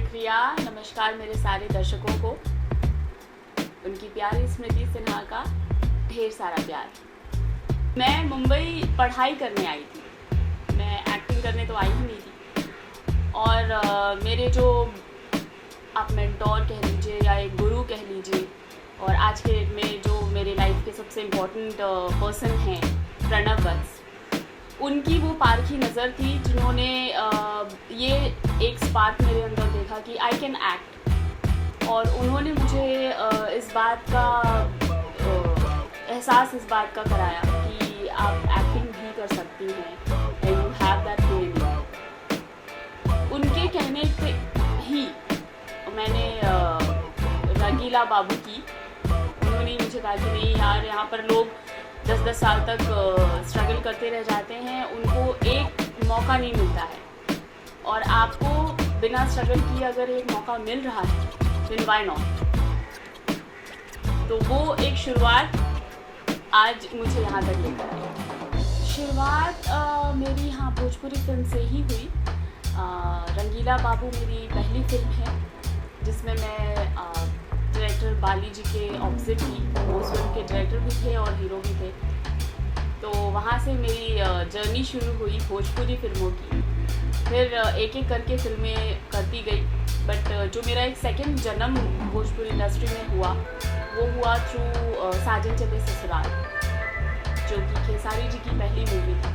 शुक्रिया। नमस्कार मेरे सारे दर्शकों को। उनकी प्यारी स्मृति सिन्हा का ढेर सारा प्यार। मैं मुंबई पढ़ाई करने आई थी, मैं एक्टिंग करने तो आई ही नहीं थी। और मेरे जो आप मेंटोर कह लीजिए या एक गुरु कह लीजिए, और आज के डेट में जो मेरे लाइफ के सबसे इम्पोर्टेंट पर्सन हैं, प्रणव वत्स, उनकी वो पारखी नज़र थी जिन्होंने ये एक स्पार्क मेरे अंदर देखा कि आई कैन एक्ट। और उन्होंने मुझे इस बात का एहसास इस बात का कराया कि आप एक्टिंग भी कर सकती हैं, and you have that in you. उनके कहने पे ही मैंने रंगीला बाबू की, उन्होंने मुझे कहा कि नहीं यार, यहाँ पर लोग 10-10 साल तक स्ट्रगल करते रह जाते हैं, उनको एक मौका नहीं मिलता है, और आपको बिना स्ट्रगल किए अगर एक मौका मिल रहा है then why not। तो वो एक शुरुआत आज मुझे यहाँ तक लेकर आई। शुरुआत मेरी भोजपुरी फिल्म से ही हुई। रंगीला बाबू मेरी पहली फिल्म है जिसमें मैं डायरेक्टर बाली जी के ऑपोजिट थी। वो उस फिल्म के डायरेक्टर भी थे और हीरो भी थे। तो वहाँ से मेरी जर्नी शुरू हुई भोजपुरी फिल्मों की। फिर एक एक करके फिल्में करती गई, बट जो मेरा एक सेकंड जन्म भोजपुरी इंडस्ट्री में हुआ वो हुआ थ्रू साजन चले ससुराल, जो कि खेसारी जी की पहली मूवी थी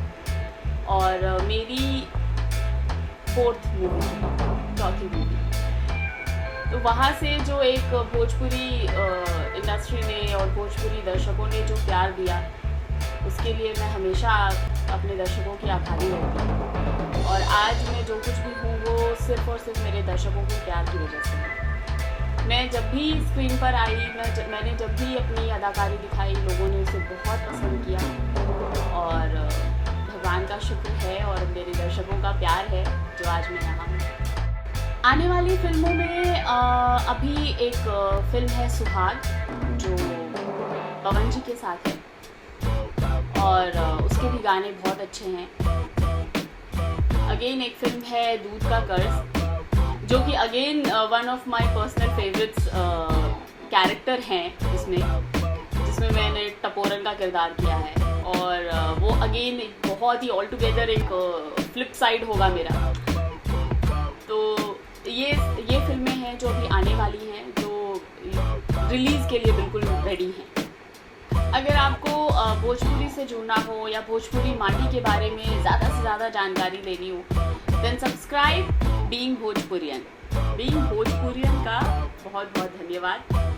और मेरी 4th मूवी, चौथी मूवी। तो वहाँ से जो एक भोजपुरी इंडस्ट्री ने और भोजपुरी दर्शकों ने जो प्यार दिया, उसके लिए मैं हमेशा अपने दर्शकों की आभारी रहती। और आज मैं जो कुछ भी हूँ वो सिर्फ़ और सिर्फ मेरे दर्शकों के प्यार की वजह से है। मैं जब भी स्क्रीन पर आई, मैंने जब भी अपनी अदाकारी दिखाई, लोगों ने उसे बहुत पसंद किया, और भगवान का शुक्र है और मेरे दर्शकों का प्यार है जो आज मैं यहाँ हूँ। आने वाली फिल्मों में अभी एक फिल्म है सुहाग, जो पवन जी के साथ है, और उसके भी गाने बहुत अच्छे हैं। अगेन एक फिल्म है दूध का कर्ज, जो कि again one of my personal favourites character हैं जिसमें मैंने टपोरन का किरदार किया है, और वो अगेन बहुत ही ऑल टुगेदर एक फ्लिप साइड होगा मेरा। तो ये फिल्में हैं जो अभी आने वाली हैं, जो रिलीज़ के लिए बिल्कुल रेडी हैं। अगर आपको भोजपुरी से जुड़ना हो या भोजपुरी माटी के बारे में ज़्यादा से ज़्यादा जानकारी लेनी हो, देन सब्सक्राइब बीइंग भोजपुरियन। बीइंग भोजपुरियन का बहुत बहुत धन्यवाद।